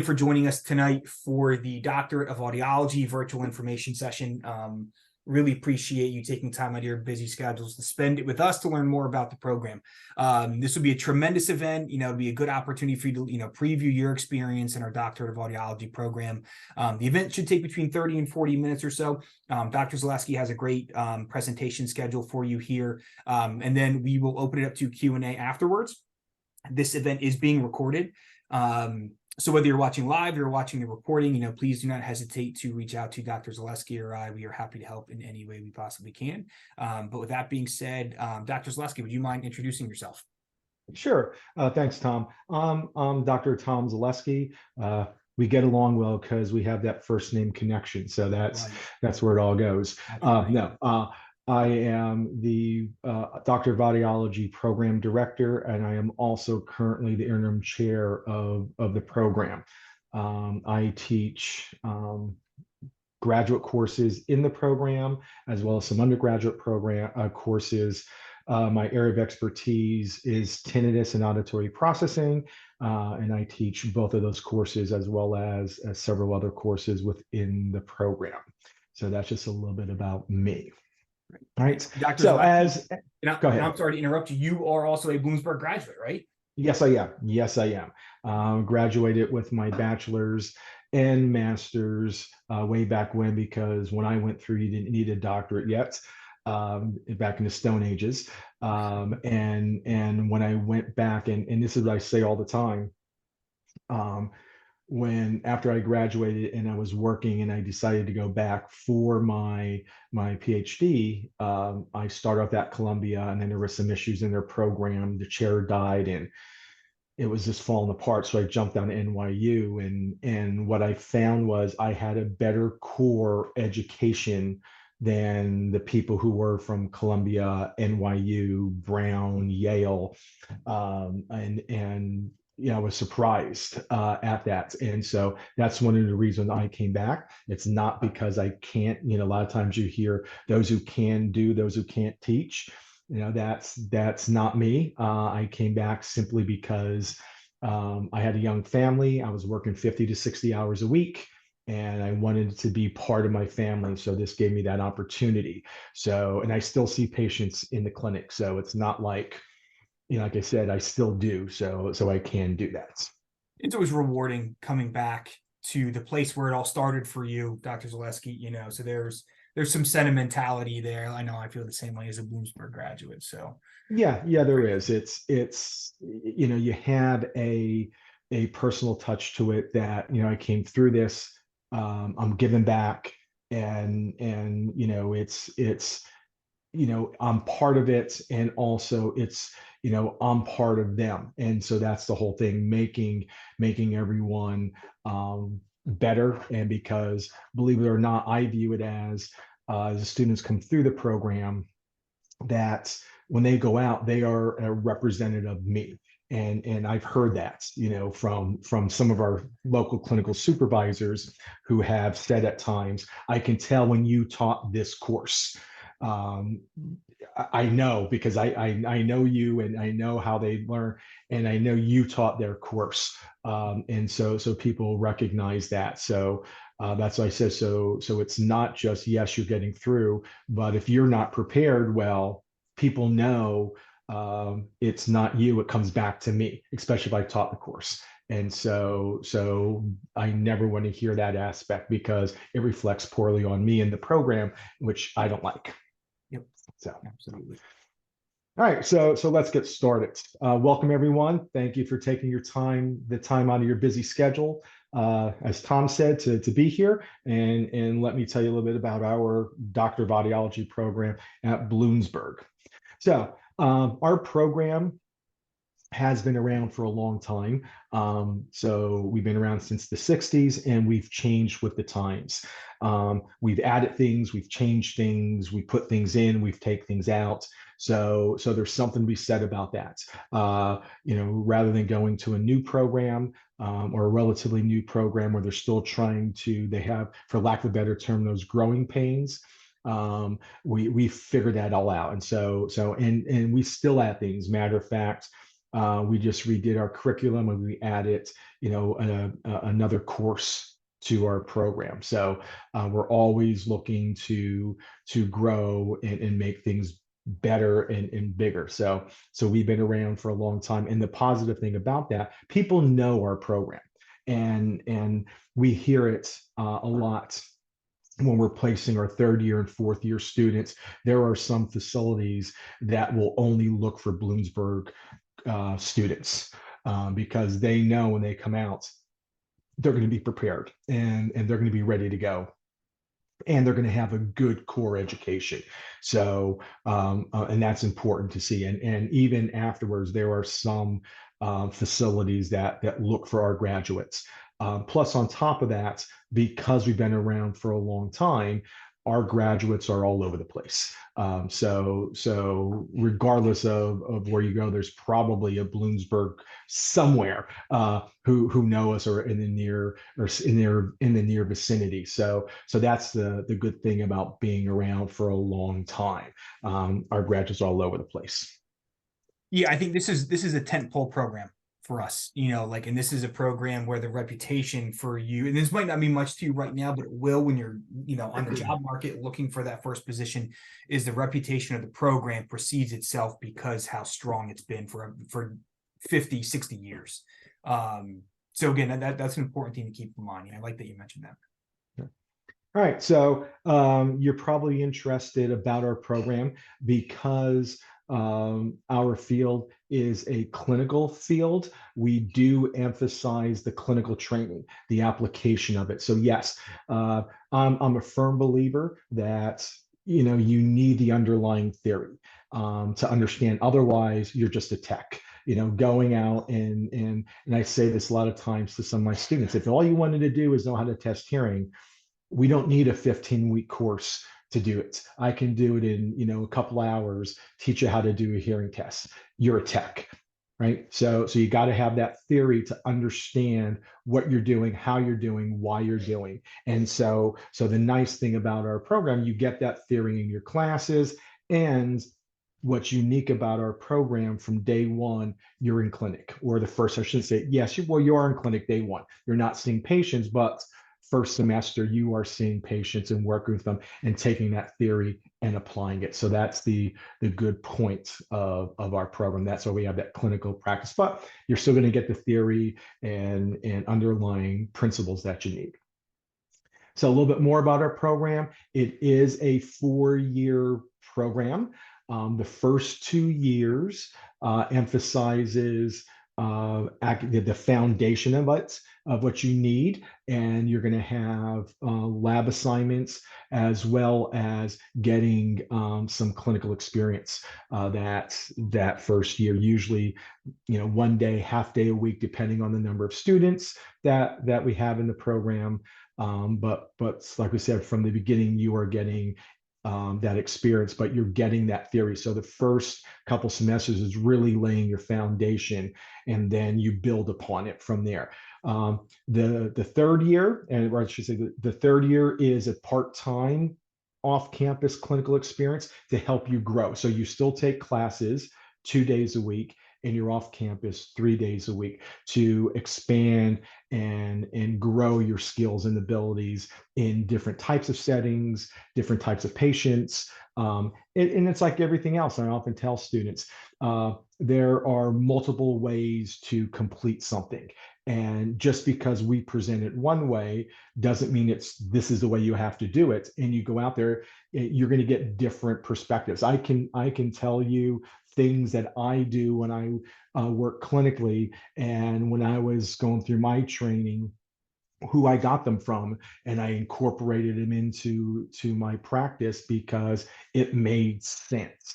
For joining us tonight for the Doctorate of Audiology virtual information session. Really appreciate you taking time out of your busy schedules to spend it with us to learn more about the program. This will be a tremendous event. It'll be a good opportunity for you to, preview your experience in our Doctorate of Audiology program. The event should take between 30 and 40 minutes or so. Dr. Zaleski has a great presentation schedule for you here. And then we will open it up to Q&A afterwards. This event is being recorded. So whether you're watching live or watching the recording, please do not hesitate to reach out to Dr. Zaleski or I. We are happy to help in any way we possibly can. But with that being said, Dr. Zaleski, would you mind introducing yourself? Sure. Thanks, Tom. I'm Dr. Tom Zaleski. We get along well because we have that first name connection. So that's where it all goes. I am the Doctor of Audiology Program Director, and I am also currently the interim chair of the program. I teach graduate courses in the program, as well as some undergraduate program courses. My area of expertise is tinnitus and auditory processing, and I teach both of those courses as well as several other courses within the program. So that's just a little bit about me. All right. Dr. So Zaleski, go ahead. I'm sorry to interrupt you. You are also a Bloomsburg graduate, right? Yes, I am. Yes, I am. Graduated with my bachelor's and master's way back when, because when I went through, you didn't need a doctorate yet, back in the Stone Ages. And when I went back, and this is what I say all the time, after I graduated and I was working and I decided to go back for my PhD, I started off at Columbia, and then there were some issues in their program. The chair died and it was just falling apart. So I jumped down to NYU, and what I found was I had a better core education than the people who were from Columbia, NYU, Brown, Yale, and I was surprised at that. And so that's one of the reasons I came back. It's not because I can't, a lot of times you hear those who can do, those who can't teach. That's not me. I came back simply because I had a young family. I was working 50 to 60 hours a week, and I wanted to be part of my family. So this gave me that opportunity. So, and I still see patients in the clinic. So it's not like, like I said, I still do. So I can do that. It's always rewarding coming back to the place where it all started for you, Dr. Zaleski, so there's some sentimentality there. I know I feel the same way as a Bloomsburg graduate. So yeah, there is. It's you have a personal touch to it that, I came through this, I'm giving back, and it's I'm part of it, and also it's I'm part of them. And so that's the whole thing, making everyone better. And because, believe it or not, I view it as the students come through the program, that when they go out, they are a representative of me. And I've heard that, from some of our local clinical supervisors who have said at times, I can tell when you taught this course. I know, because I know you, and I know how they learn, and I know you taught their course. And so people recognize that. So that's why I said, so it's not just, yes, you're getting through, but if you're not prepared, well, people know it's not you, it comes back to me, especially if I taught the course. And so I never want to hear that aspect, because it reflects poorly on me in the program, which I don't like. Yep. So absolutely. All right, so let's get started. Welcome, everyone. Thank you for taking the time out of your busy schedule, as Tom said, to be here. And let me tell you a little bit about our Doctor of Audiology program at Bloomsburg. So our program has been around for a long time. So we've been around since the 60s, and we've changed with the times. We've added things, we've changed things, we put things in, we've taken things out. So there's something to be said about that. Rather than going to a new program, or a relatively new program where they're still they have, for lack of a better term, those growing pains. We figured that all out. And so we still add things. Matter of fact, We just redid our curriculum and we added, another course to our program. So we're always looking to grow and make things better and bigger. So we've been around for a long time. And the positive thing about that, people know our program, and we hear it a lot when we're placing our third year and fourth year students. There are some facilities that will only look for Bloomsburg students because they know when they come out, they're going to be prepared and they're going to be ready to go. And they're going to have a good core education. So, and that's important to see. And even afterwards, there are some facilities that look for our graduates. Plus, on top of that, because we've been around for a long time, our graduates are all over the place. So regardless of where you go, there's probably a Bloomsburg somewhere who know us or in the near vicinity. So that's the good thing about being around for a long time. Our graduates are all over the place. Yeah, I think this is a tentpole program for us, and this is a program where the reputation for you, and this might not mean much to you right now, but it will when you're, on the job market looking for that first position, is the reputation of the program precedes itself because how strong it's been for 50, 60 years. So again, that's an important thing to keep in mind. And I like that you mentioned that. All right, so you're probably interested about our program because our field is a clinical field. We do emphasize the clinical training, the application of it. So yes, I'm a firm believer that you need the underlying theory to understand. Otherwise, you're just a tech. Going out and I say this a lot of times to some of my students. If all you wanted to do is know how to test hearing, we don't need a 15-week course to do it. I can do it in, a couple hours, teach you how to do a hearing test. You're a tech, right? So you got to have that theory to understand what you're doing, how you're doing, why you're doing. And so the nice thing about our program, you get that theory in your classes. And what's unique about our program, from day one, you're in clinic, or the first, I should say, yes, you are in clinic day one. You're not seeing patients, but first semester, you are seeing patients and working with them and taking that theory and applying it. So that's the good point of our program. That's why we have that clinical practice, but you're still going to get the theory and underlying principles that you need. So a little bit more about our program. It is a 4-year program. The first 2 years emphasizes the foundation of it, of what you need, and you're going to have lab assignments as well as getting some clinical experience that first year. Usually, one day, half day a week, depending on the number of students that we have in the program. But like we said, from the beginning, you are getting that experience, but you're getting that theory. So the first couple semesters is really laying your foundation, and then you build upon it from there. The third year, or I should say the third year, is a part-time off-campus clinical experience to help you grow. So you still take classes 2 days a week, and you're off campus 3 days a week to expand and grow your skills and abilities in different types of settings, different types of patients. And it's like everything else. I often tell students, there are multiple ways to complete something. And just because we present it one way doesn't mean this is the way you have to do it. And you go out there, you're going to get different perspectives. I can tell you things that I do when I work clinically, and when I was going through my training, who I got them from, and I incorporated them into my practice because it made sense.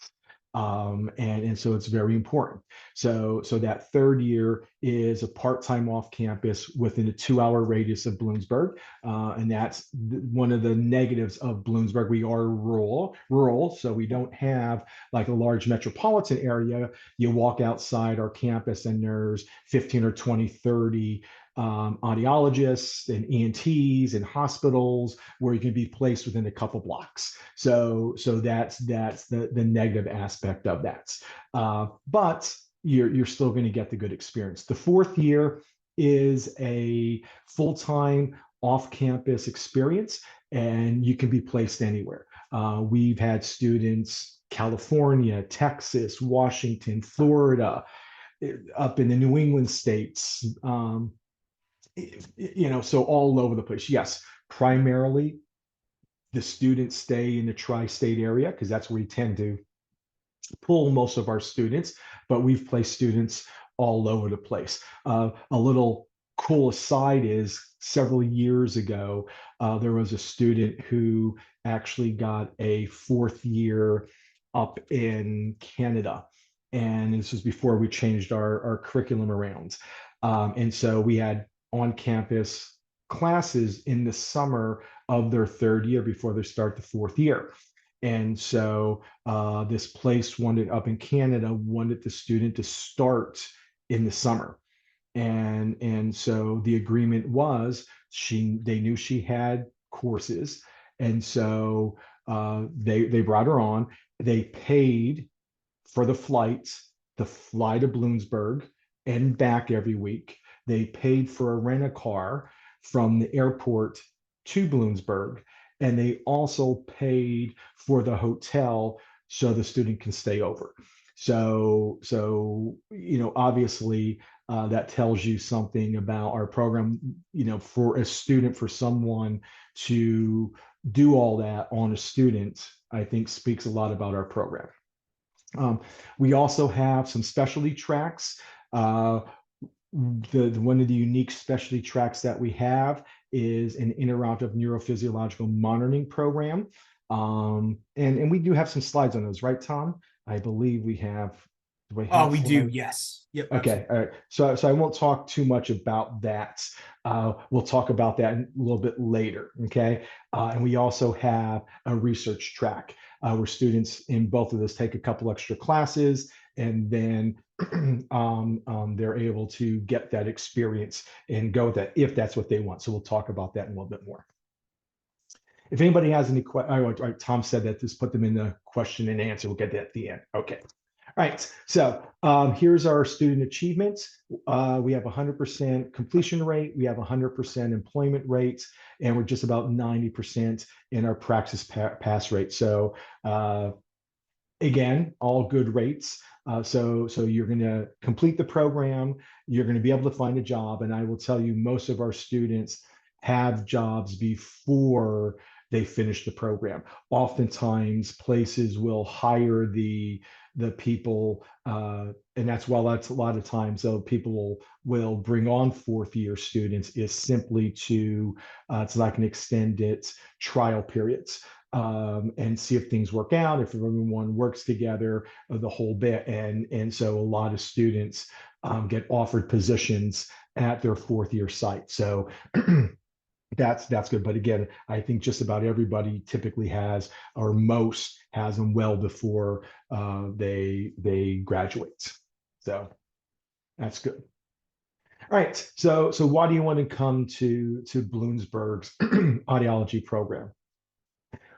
And so it's very important. So that third year is a part-time off campus within a 2-hour radius of Bloomsburg. And that's one of the negatives of Bloomsburg. We are rural, so we don't have like a large metropolitan area. You walk outside our campus and there's 15 or 20, 30 audiologists and ENTs and hospitals where you can be placed within a couple blocks. So that's the negative aspect of that. But you're still going to get the good experience. The fourth year is a full-time off-campus experience, and you can be placed anywhere. We've had students California, Texas, Washington, Florida, up in the New England states, so all over the place. Yes, primarily the students stay in the tri-state area because that's where we tend to pull most of our students, but we've placed students all over the place. A little cool aside is several years ago, there was a student who actually got a fourth year up in Canada. And this was before we changed our curriculum around. And so we had on campus classes in the summer of their third year before they start the fourth year. And so this place wanted up in Canada wanted the student to start in the summer. And so the agreement was they knew she had courses. And so they brought her on. They paid for the flights to fly to Bloomsburg and back every week. They paid for a rent-a-car from the airport to Bloomsburg, and they also paid for the hotel so the student can stay over. So obviously that tells you something about our program. For a student, for someone to do all that on a student, I think speaks a lot about our program. We also have some specialty tracks. One of the unique specialty tracks that we have is an interactive neurophysiological monitoring program. And we do have some slides on those, right, Tom? I believe we have. Do I have We slides? do, yes. Yep. Okay, all right. So I won't talk too much about that. We'll talk about that a little bit later, okay? And we also have a research track where students in both of those take a couple extra classes, and then they're able to get that experience and go with that if that's what they want. So we'll talk about that in a little bit more. If anybody has any questions, Tom said that just put them in the question and answer. We'll get that at the end. Okay. All right, so here's our student achievements. We have 100% completion rate, we have 100% employment rates, and we're just about 90% in our praxis pass rate. So again, all good rates. So you're going to complete the program, you're going to be able to find a job, and I will tell you, most of our students have jobs before they finish the program. Oftentimes, places will hire the people, and that's a lot of times. So people will bring on fourth year students is simply to it's like an extended trial periods. And see if things work out, if everyone works together, the whole bit. And so a lot of students get offered positions at their fourth year site. So that's good. But again, I think just about everybody typically has, or most has them well before they graduate. So that's good. All right. So why do you want to come to Bloomsburg's audiology program?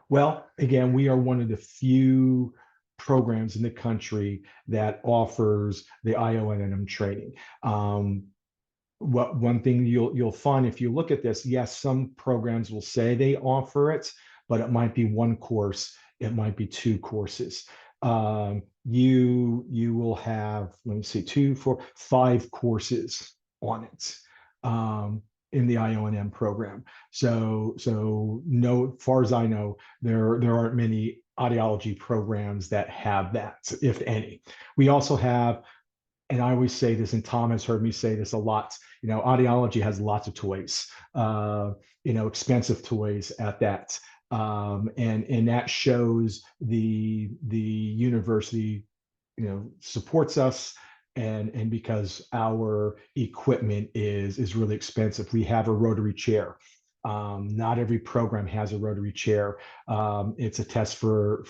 Well, again, we are one of the few programs in the country that offers the IONM training. One thing you'll find if you look at this, yes, some programs will say they offer it, but it might be one course, it might be two courses. You will have, let me see, 2, 4, 5 courses on it. In the IONM program. So no, as far as I know, there aren't many audiology programs that have that, if any. We also have, and I always say this, and Tom has heard me say this a lot, audiology has lots of toys, expensive toys at that. And that shows the university, supports us. And because our equipment is really expensive, we have a rotary chair. Not every program has a rotary chair. It's a test for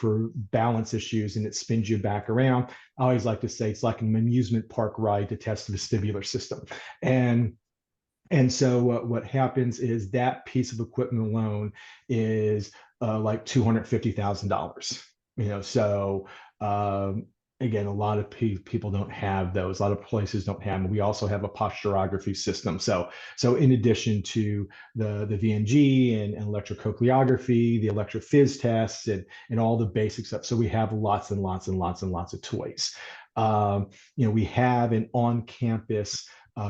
balance issues, and it spins you back around. I always like to say it's like an amusement park ride to test the vestibular system. And so what happens is that piece of equipment alone is like $250,000. So again, a lot of people don't have those. A lot of places don't have them. We also have a posturography system. So in addition to the VNG and electrocochleography, the electrophys tests, and all the basic stuff. So we have lots and lots and lots and lots of toys. We have an on-campus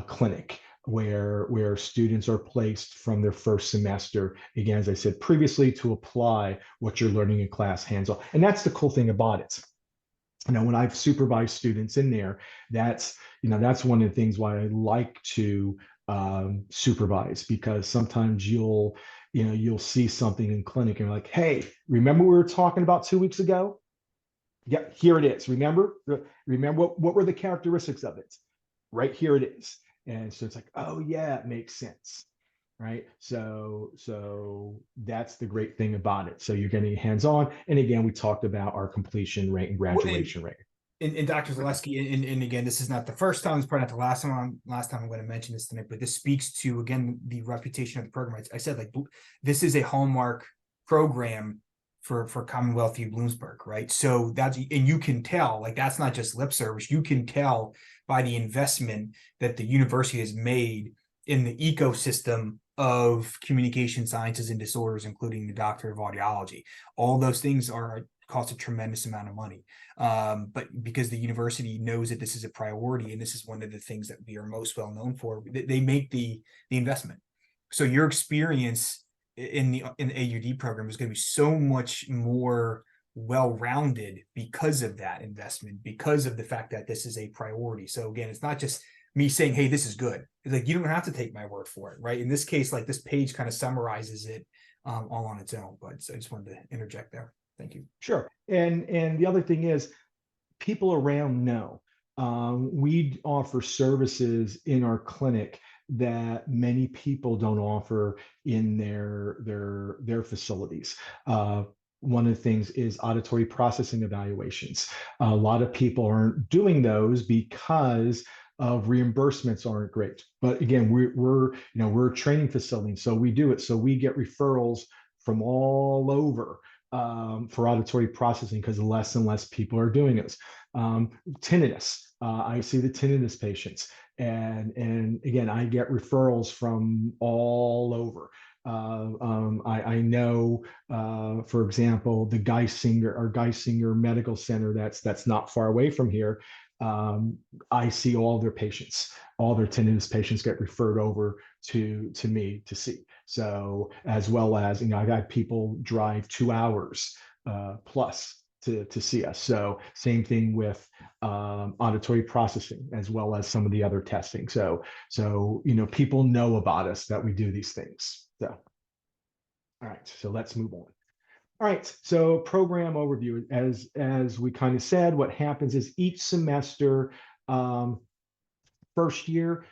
clinic where students are placed from their first semester, again, as I said previously, to apply what you're learning in class hands-on. And that's the cool thing about it. When I've supervised students in there, that's one of the things why I like to supervise, because sometimes you'll see something in clinic and you're like, hey, remember we were talking about 2 weeks ago? Yeah, here it is. Remember what were the characteristics of it? Right here it is. And so it's like, oh yeah, it makes sense. Right. So that's the great thing about it. So you're getting hands-on. And again, we talked about our completion rate and graduation rate. And Dr. Zaleski, and again, this is not the first time, it's probably not the last time. I'm going to mention this tonight, but this speaks to, again, the reputation of the program. I said, like, this is a hallmark program for Commonwealth U.Bloomsburg, right? So that's, and you can tell, like, that's not just lip service. You can tell by the investment that the university has made in the ecosystem of communication sciences and disorders, including the Doctor of Audiology. All those things cost a tremendous amount of money. But because the university knows that this is a priority, and this is one of the things that we are most well known for, they make the investment. So your experience in the AUD program is going to be so much more well-rounded because of that investment, because of the fact that this is a priority. So again, it's not just me saying, hey, this is good. It's like, you don't have to take my word for it, right? In this case, like, this page kind of summarizes it all on its own. But I just wanted to interject there. Thank you. Sure. And the other thing is, people around know we offer services in our clinic that many people don't offer in their facilities. One of the things is auditory processing evaluations. A lot of people aren't doing those because of reimbursements aren't great. But again, we're a training facility, so we do it. So we get referrals from all over for auditory processing, because less and less people are doing it. Tinnitus, I see the tinnitus patients, and again, I get referrals from all over. I know, for example, the Geisinger Medical Center that's not far away from here. I see all their patients, all their tinnitus patients get referred over to me to see. So, as well as, I've had people drive 2 hours plus to see us. So same thing with auditory processing, as well as some of the other testing. So people know about us, that we do these things. So, all right, so let's move on. All right, so program overview. As we kind of said, what happens is each semester, first year,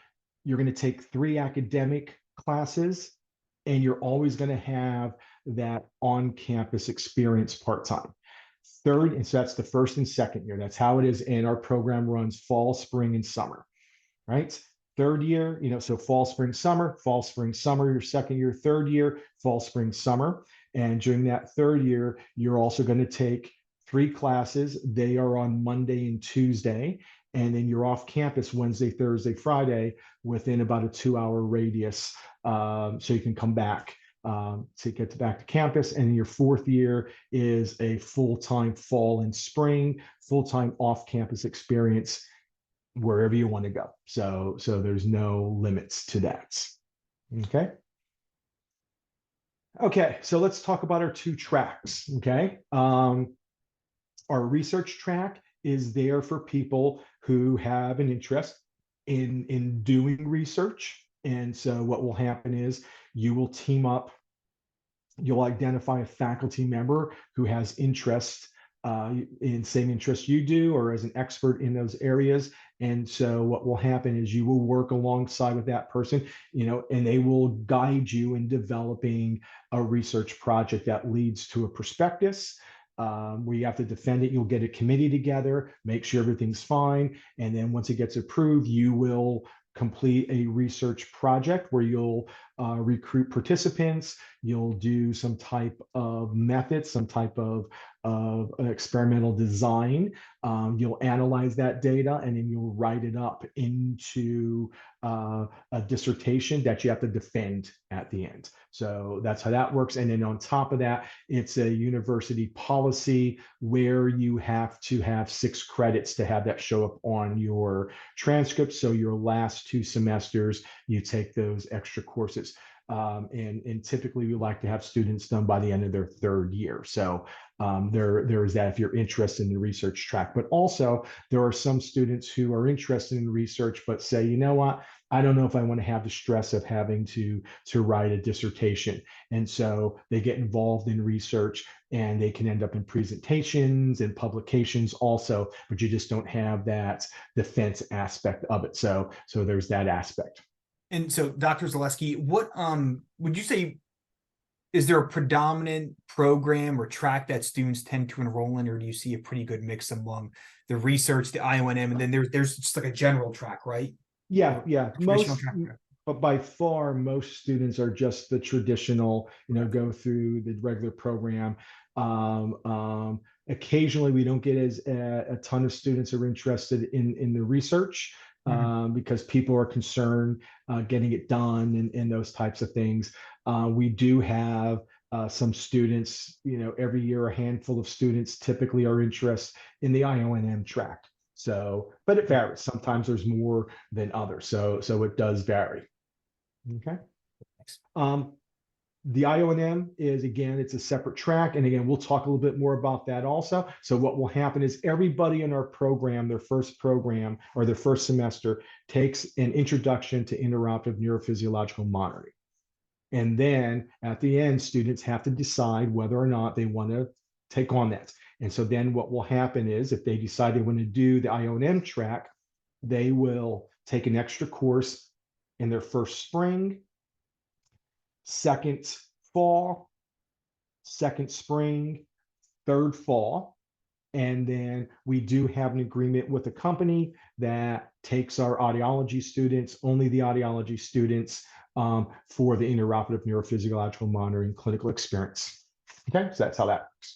you're going to take 3 academic classes, and you're always going to have that on-campus experience part-time. Third, and so that's the first and second year. That's how it is. And our program runs fall, spring, and summer, right? Third year, so fall, spring, summer, your second year. Third year, fall, spring, summer. And during that third year, you're also going to take 3 classes. They are on Monday and Tuesday. And then you're off campus Wednesday, Thursday, Friday, within about a 2-hour radius. So you can come back to get back to campus. And your fourth year is a full-time fall and spring, full-time off-campus experience wherever you want to go. So there's no limits to that. Okay. Okay, so let's talk about our 2 tracks. Okay. Our research track is there for people who have an interest in doing research. And so what will happen is, you will team up, you'll identify a faculty member who has interest in same interest you do, or as an expert in those areas. And so what will happen is, you will work alongside with that person, and they will guide you in developing a research project that leads to a prospectus. Where you have to defend it. You'll get a committee together, make sure everything's fine. And then once it gets approved, you will complete a research project where you'll recruit participants. You'll do some type of method, some type of experimental design. You'll analyze that data, and then you'll write it up into a dissertation that you have to defend at the end. So that's how that works. And then on top of that, it's a university policy where you have to have 6 credits to have that show up on your transcript. So your last 2 semesters, you take those extra courses. And typically we like to have students done by the end of their 3rd year. So there is that if you're interested in the research track. But also there are some students who are interested in research, but say, you know what, I don't know if I want to have the stress of having to write a dissertation. And so they get involved in research, and they can end up in presentations and publications also, but you just don't have that defense aspect of it. So there's that aspect. And so, Dr. Zaleski, what would you say, is there a predominant program or track that students tend to enroll in, or do you see a pretty good mix among the research, the IONM, and then there's just like a general track, right? Yeah, Traditional most, track. but by far most students are just the traditional, go through the regular program. Occasionally we don't get as a ton of students are interested in the research, because people are concerned getting it done and those types of things. We do have some students, every year a handful of students typically are interested in the IONM track. So, but it varies. Sometimes there's more than others. So it does vary. Okay. The IONM is, again, it's a separate track. And again, we'll talk a little bit more about that also. So what will happen is everybody in our program, their first program or their first semester, takes an introduction to interoperative neurophysiological monitoring. And then at the end, students have to decide whether or not they want to take on that. And so then what will happen is if they decide they want to do the IONM track, they will take an extra course in their first spring, second fall, second spring, third fall. And then we do have an agreement with a company that takes our audiology students, only the audiology students, for the interoperative neurophysiological monitoring clinical experience. Okay, so that's how that works.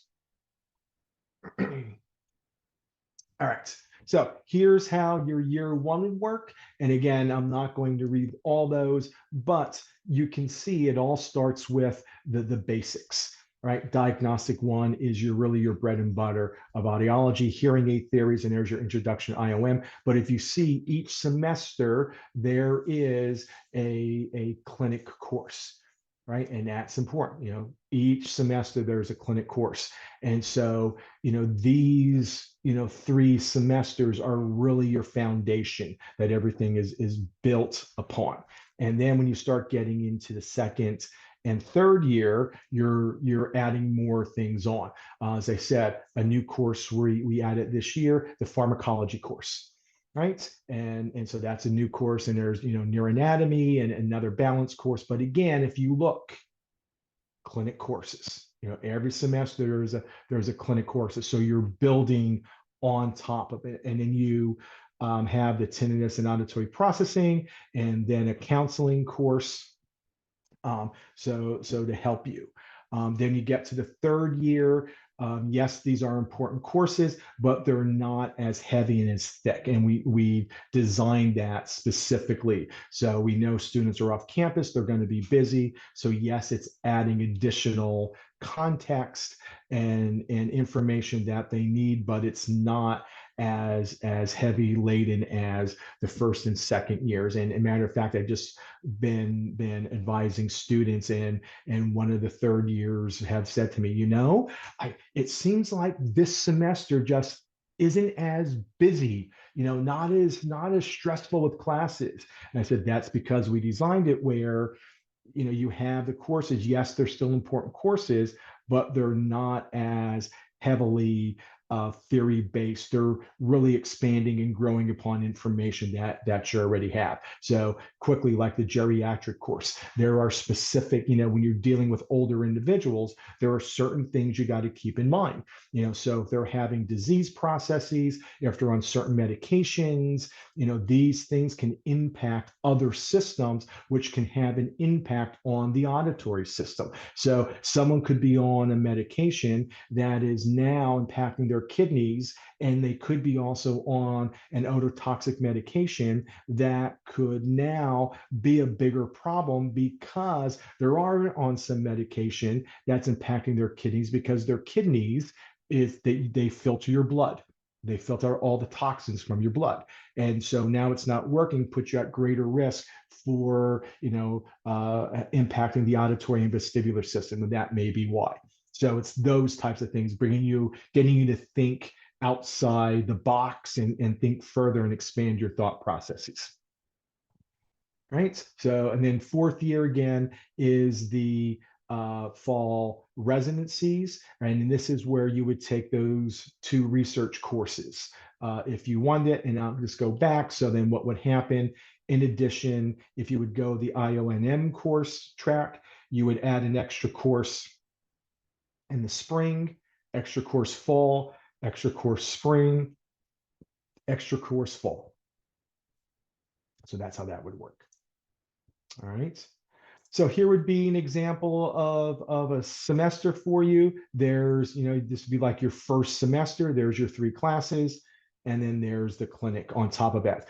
All right. So here's how your year 1 would work. And again, I'm not going to read all those, but you can see it all starts with the basics, right? Diagnostic 1 is really your bread and butter of audiology, hearing aid theories, and there's your introduction to IOM. But if you see each semester, there is a clinic course, right? And that's important. Each semester there's a clinic course. And so, these, 3 semesters are really your foundation that everything is built upon. And then when you start getting into the second and third year, you're adding more things on. As I said, a new course we added this year, the pharmacology course. Right. And so that's a new course, and there's, neuroanatomy and another balance course. But again, if you look, clinic courses, every semester there's a clinic course. So you're building on top of it. And then you have the tinnitus and auditory processing, and then a counseling course. So to help you. Then you get to the third year. Yes, these are important courses, but they're not as heavy and as thick. And we designed that specifically. So we know students are off campus, they're going to be busy. So yes, it's adding additional context and information that they need, but it's not as heavy laden as the first and second years. And a matter of fact, I've just been advising students, and one of the third years have said to me, it seems like this semester just isn't as busy, not as stressful with classes. And I said, that's because we designed it where you have the courses. Yes, they're still important courses, but they're not as heavily theory-based. They're really expanding and growing upon information that you already have. So quickly, like the geriatric course, there are specific, when you're dealing with older individuals, there are certain things you got to keep in mind. So if they're having disease processes, if they're on certain medications, these things can impact other systems, which can have an impact on the auditory system. So someone could be on a medication that is now impacting their kidneys, and they could be also on an ototoxic medication that could now be a bigger problem because they're on some medication that's impacting their kidneys, because their kidneys they filter your blood. They filter all the toxins from your blood. And so now it's not working, puts you at greater risk for, impacting the auditory and vestibular system. And that may be why. So it's those types of things, getting you to think outside the box and think further and expand your thought processes. Right. So, and then fourth year again is the fall residencies. And this is where you would take those 2 research courses if you wanted it. And I'll just go back. So then what would happen, in addition, if you would go the IONM course track, you would add an extra course in the spring, extra course fall, extra course spring, extra course fall. So that's how that would work. All right. So here would be an example of a semester for you. There's, this would be like your first semester. There's your 3 classes, and then there's the clinic on top of that.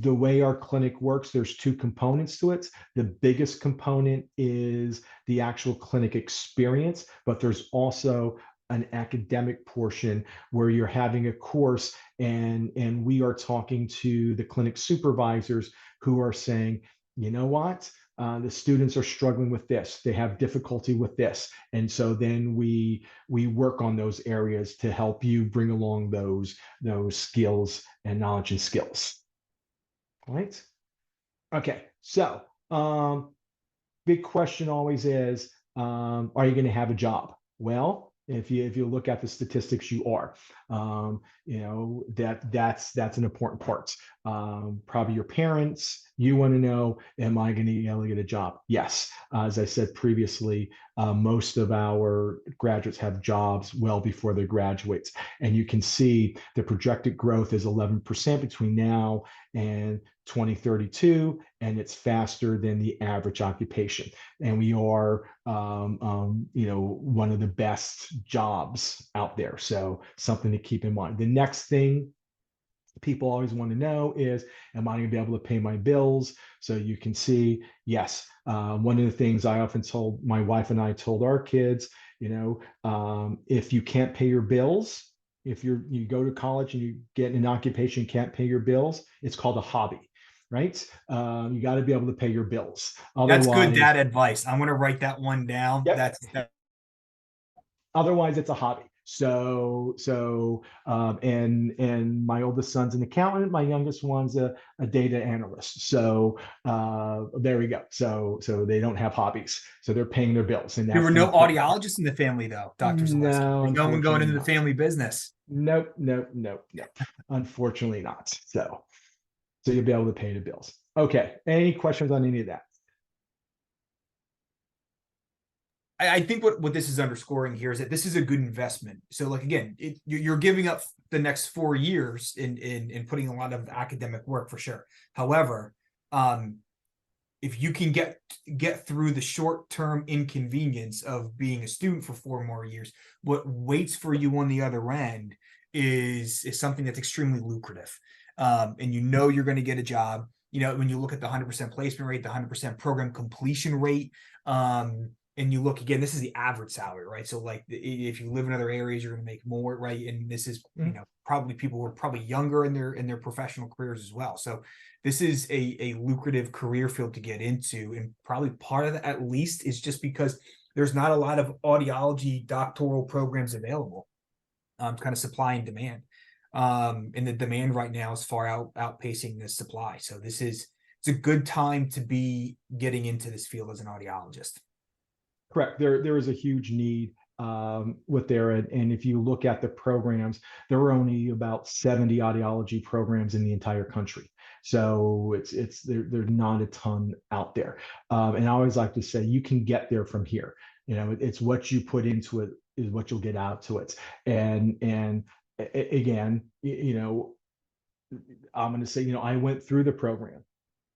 The way our clinic works, there's 2 components to it. The biggest component is the actual clinic experience, but there's also an academic portion where you're having a course, and we are talking to the clinic supervisors who are saying, you know what? The students are struggling with this. They have difficulty with this. And so then we work on those areas to help you bring along those skills and knowledge and skills. All right. Okay. So big question always is, are you going to have a job? Well, if you look at the statistics, you are. That's an important part. Probably your parents, you want to know, am I going to be able to get a job? Yes. As I said previously, most of our graduates have jobs well before they graduate. And you can see the projected growth is 11% between now and 2032, and it's faster than the average occupation. And we are, one of the best jobs out there. So something to keep in mind. The next thing people always want to know is, am I going to be able to pay my bills? So you can see, yes, one of the things I often told my wife and I told our kids, if you can't pay your bills, if you go to college and you get an occupation, can't pay your bills, it's called a hobby. Right? You got to be able to pay your bills. That's good dad advice. I'm going to write that one down. Yep. Otherwise, it's a hobby. So and my oldest son's an accountant. My youngest one's a data analyst. So there we go. So they don't have hobbies. So they're paying their bills. And there were no audiologists in the family, though, Dr. No, no one going into the family business. Nope. Unfortunately not. So you'll be able to pay the bills. Okay. Any questions on any of that? I think what this is underscoring here is that this is a good investment. So, like, again, you're giving up the next 4 years in putting a lot of academic work for sure. However, if you can get through the short-term inconvenience of being a student for 4 more years, what waits for you on the other end is something that's extremely lucrative. And you're going to get a job. When you look at the 100% placement rate, the 100% program completion rate, and you look again, this is the average salary, right? So like if you live in other areas, you're going to make more, right? And this is, probably people who are probably younger in their professional careers as well. So this is a lucrative career field to get into. And probably part of that, at least, is just because there's not a lot of audiology doctoral programs available. Kind of supply and demand. And the demand right now is far outpacing the supply. So it's a good time to be getting into this field as an audiologist. Correct. There is a huge need. with there. And if you look at the programs, there are only about 70 audiology programs in the entire country. So there's not a ton out there. And I always like to say, you can get there from here. It's what you put into it is what you'll get out to it. And again, I'm going to say, I went through the program,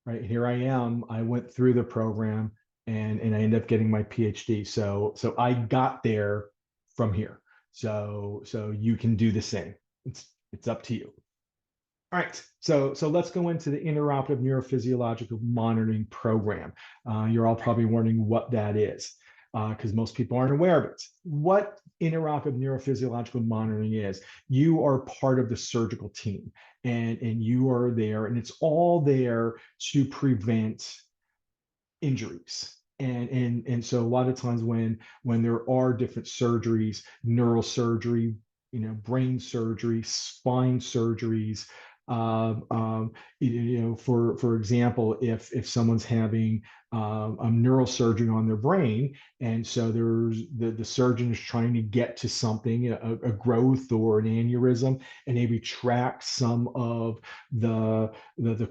right? Here I am. I went through the program and I ended up getting my PhD. So I got there from here. So you can do the same. It's up to you. All right, so let's go into the intraoperative neurophysiological monitoring program. You're all probably wondering what that is, because most people aren't aware of it. What intraoperative neurophysiological monitoring is, you are part of the surgical team, and you are there, and it's all there to prevent injuries. And so a lot of times when there are different surgeries, neurosurgery, brain surgery, spine surgeries, for example, if someone's having a neurosurgery on their brain, and so there's the surgeon is trying to get to something, a growth or an aneurysm, and they retract some of the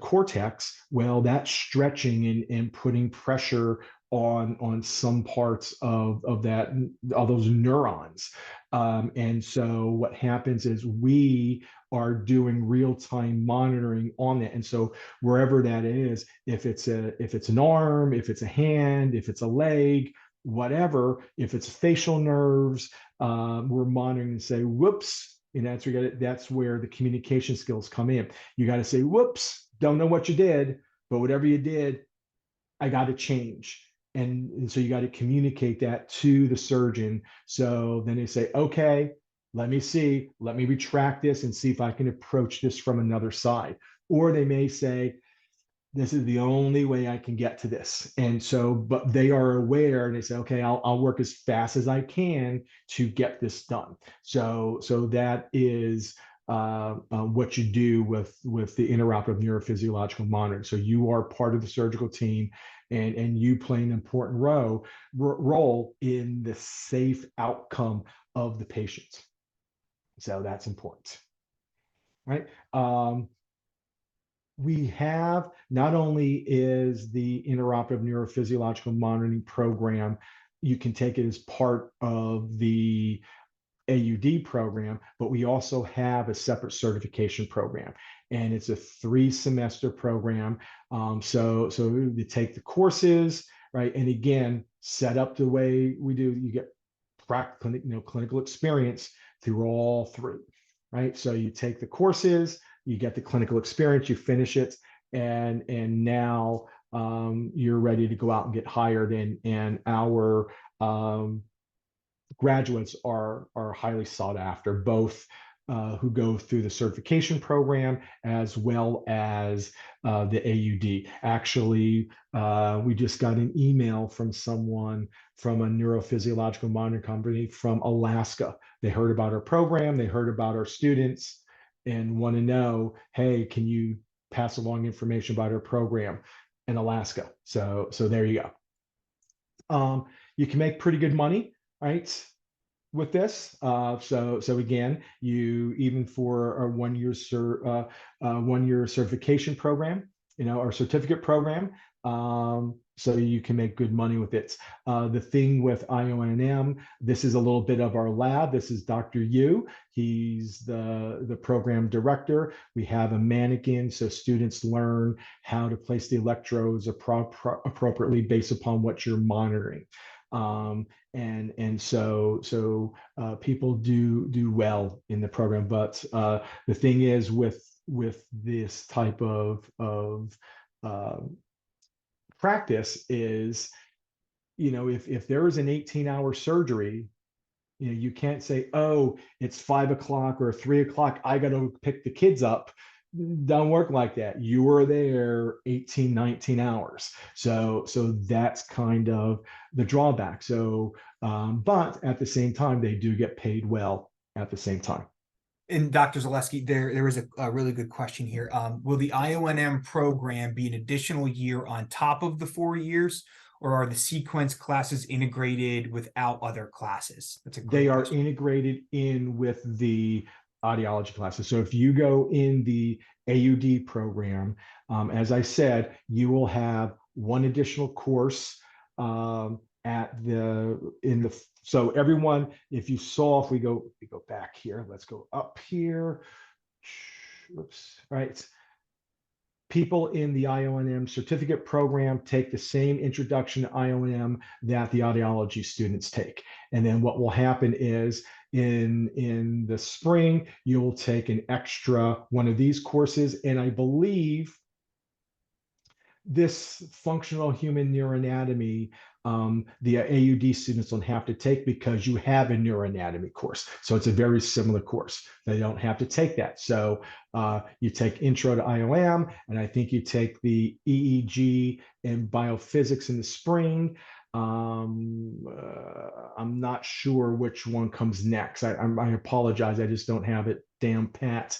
cortex. Well, that's stretching and putting pressure on some parts of that, all those neurons. And so what happens is we are doing real-time monitoring on that. And so wherever that is, if it's an arm, if it's a hand, if it's a leg, whatever, if it's facial nerves, we're monitoring and say, whoops, and that's where the communication skills come in. You got to say, whoops, don't know what you did, but whatever you did, I got to change. And so you got to communicate that to the surgeon. So then they say, okay, let me retract this and see if I can approach this from another side. Or they may say, this is the only way I can get to this. And so, but they are aware and they say, okay, I'll work as fast as I can to get this done. So that is what you do with the intraoperative neurophysiological monitoring. So you are part of the surgical team, and you play an important role in the safe outcome of the patient. So that's important, right? We have, not only is the intraoperative neurophysiological monitoring program, you can take it as part of the AUD program, but we also have a separate certification program, and it's a 3-semester program. So you take the courses, right? And again, set up the way we do, you get clinical experience through all 3, right? So you take the courses, you get the clinical experience, you finish it, and now you're ready to go out and get hired. And our graduates are highly sought after, both who go through the certification program as well as the AUD. Actually, we just got an email from someone from a neurophysiological monitoring company from Alaska. They heard about our program, they heard about our students, and want to know, hey, can you pass along information about our program in Alaska? So there you go. You can make pretty good money, right, with this. So again, you, even for a 1-year certification program, or certificate program, so you can make good money with it. The thing with IONM, this is a little bit of our lab. This is Dr. Yu. He's the program director. We have a mannequin, so students learn how to place the electrodes appropriately based upon what you're monitoring. And so people do well in the program. But the thing is, with this type of practice is, if there is an 18-hour surgery, you can't say, oh, it's 5 o'clock or 3 o'clock, I got to pick the kids up. Don't work like that. You are there 18, 19 hours. So that's kind of the drawback. So, but at the same time, they do get paid well at the same time. And Dr. Zaleski, there is a really good question here. Will the IONM program be an additional year on top of the 4 years, or are the sequence classes integrated without other classes? That's a They great are question. integrated in with the audiology classes. So if you go in the AUD program, as I said, you will have one additional course at the in the so everyone, if you saw, if we go back here, let's go up here. Oops, all right. People in the IONM certificate program take the same introduction to IONM that the audiology students take. And then what will happen is in the spring, you'll take an extra one of these courses. And I believe this functional human neuroanatomy, the AUD students don't have to take because you have a neuroanatomy course. So it's a very similar course. They don't have to take that. So you take intro to IOM, and I think you take the EEG and biophysics in the spring. I'm not sure which one comes next. I apologize. I just don't have it down pat.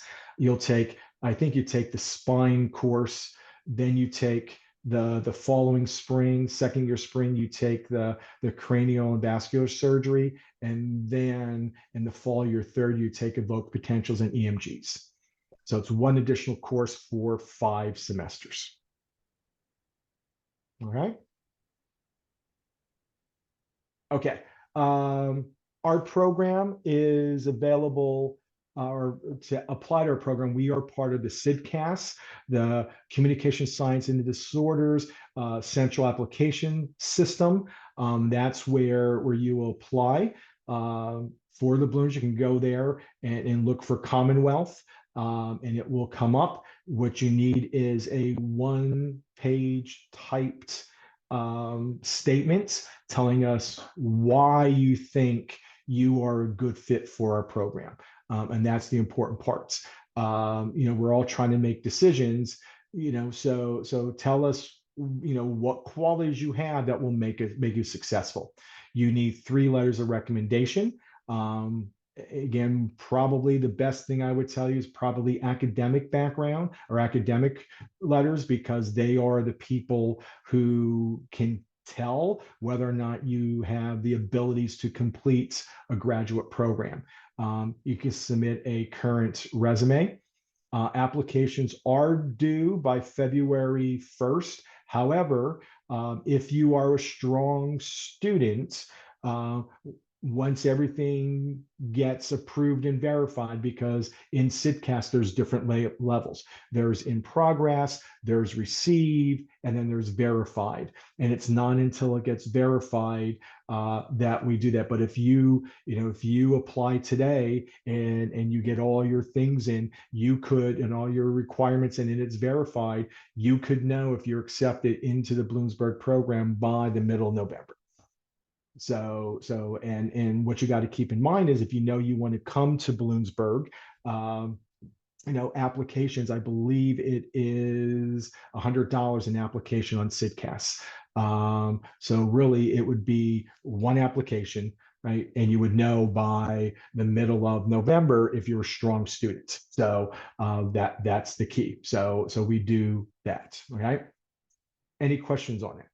I think you take the spine course, then you take the following spring, second year spring, you take the cranial and vascular surgery, and then in the fall year third, you take evoked potentials and EMGs. So it's one additional course for 5 semesters. All right. Okay. Our program is available, or to apply to our program, we are part of the CIDCAS, the Communication Science and Disorders Central Application System. That's where you will apply for the Blooms. You can go there and look for Commonwealth, and it will come up. What you need is a 1-page typed statement telling us why you think you are a good fit for our program. And that's the important parts. We're all trying to make decisions, so tell us, what qualities you have that will make you successful. You need 3 letters of recommendation. Again, probably the best thing I would tell you is probably academic background or academic letters, because they are the people who can tell whether or not you have the abilities to complete a graduate program. You can submit a current resume. Applications are due by February 1st. However, if you are a strong student, once everything gets approved and verified, because in CIDCAS, there's different levels. There's in progress, there's received, and then there's verified. And it's not until it gets verified that we do that. But if you apply today and you get all your things in, you could, and all your requirements, and it's verified, you could know if you're accepted into the Bloomsburg program by the middle of November. And what you got to keep in mind is, if you want to come to Bloomsburg, applications, I believe it is $100 an application on CIDCAS. So really it would be one application, right? And you would know by the middle of November if you're a strong student. So that's the key. So we do that. All right. Any questions on it?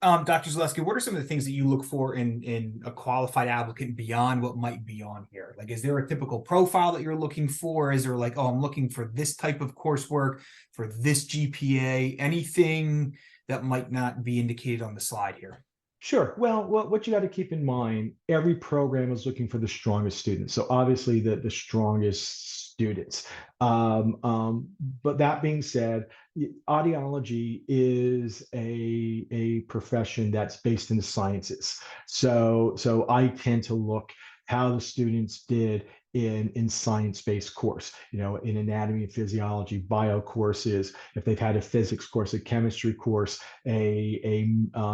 Dr. Zaleski, what are some of the things that you look for in a qualified applicant beyond what might be on here? Like, is there a typical profile that you're looking for? Is there like, oh, I'm looking for this type of coursework for this GPA? Anything that might not be indicated on the slide here? Sure. Well, what you got to keep in mind, every program is looking for the strongest students. So obviously the strongest students. But that being said, audiology is a profession that's based in the sciences. So I tend to look how the students did in science-based course, in anatomy and physiology, bio courses, if they've had a physics course, a chemistry course, a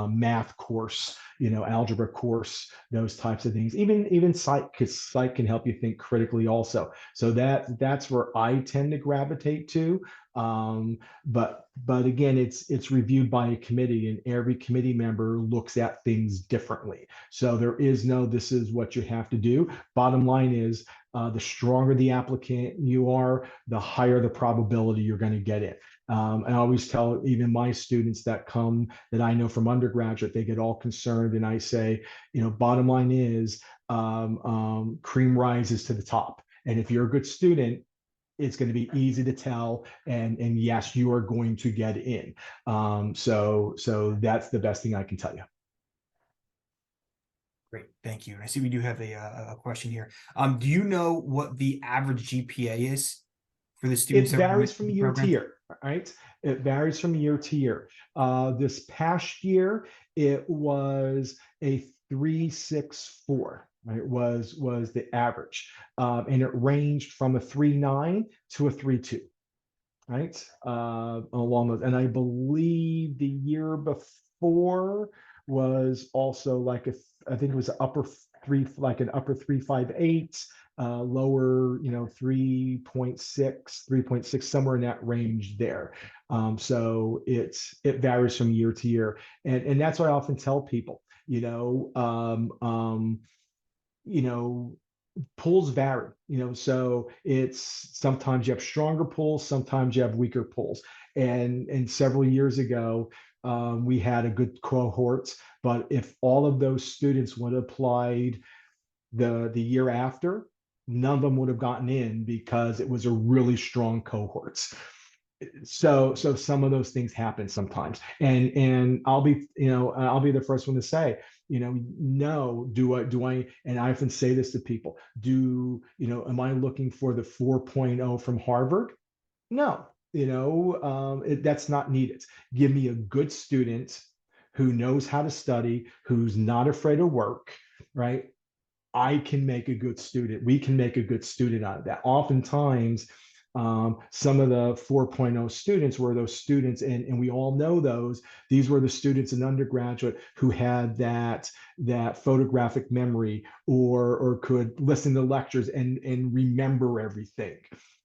math course, algebra course, those types of things. Even psych, because psych can help you think critically also. So that's where I tend to gravitate to. But again, it's reviewed by a committee, and every committee member looks at things differently. So there is no, this is what you have to do. Bottom line is, The stronger the applicant you are, the higher the probability you're going to get in. I always tell even my students that come that I know from undergraduate, they get all concerned, and I say, bottom line is cream rises to the top. And if you're a good student, it's going to be easy to tell, and yes, you are going to get in. So that's the best thing I can tell you. Great, thank you. And I see we do have a question here. Do you know what the average GPA is for the It students that varies from the year to program? year, right? It varies from year to year. This past year, it was a 3.64. Right, was the average, and it ranged from a 3.9 to a 3.2. Right, along those, and I believe the year before was also like I think it was upper three, like an upper 3.58, lower, 3.6, 3.6, somewhere in that range there. So it varies from year to year, and that's what I often tell people. You know, pulls vary, so it's sometimes you have stronger pulls, sometimes you have weaker pulls. And several years ago, we had a good cohort, but if all of those students would have applied the year after, none of them would have gotten in because it was a really strong cohort. So some of those things happen sometimes, and I'll be the first one to say, no, do I, and I often say this to people, am I looking for the 4.0 from Harvard? No, that's not needed. Give me a good student who knows how to study, who's not afraid of work, right? I can make a good student. We can make a good student out of that. Oftentimes, some of the 4.0 students were those students, and we all know those. These were the students in undergraduate who had that photographic memory, or could listen to lectures and remember everything,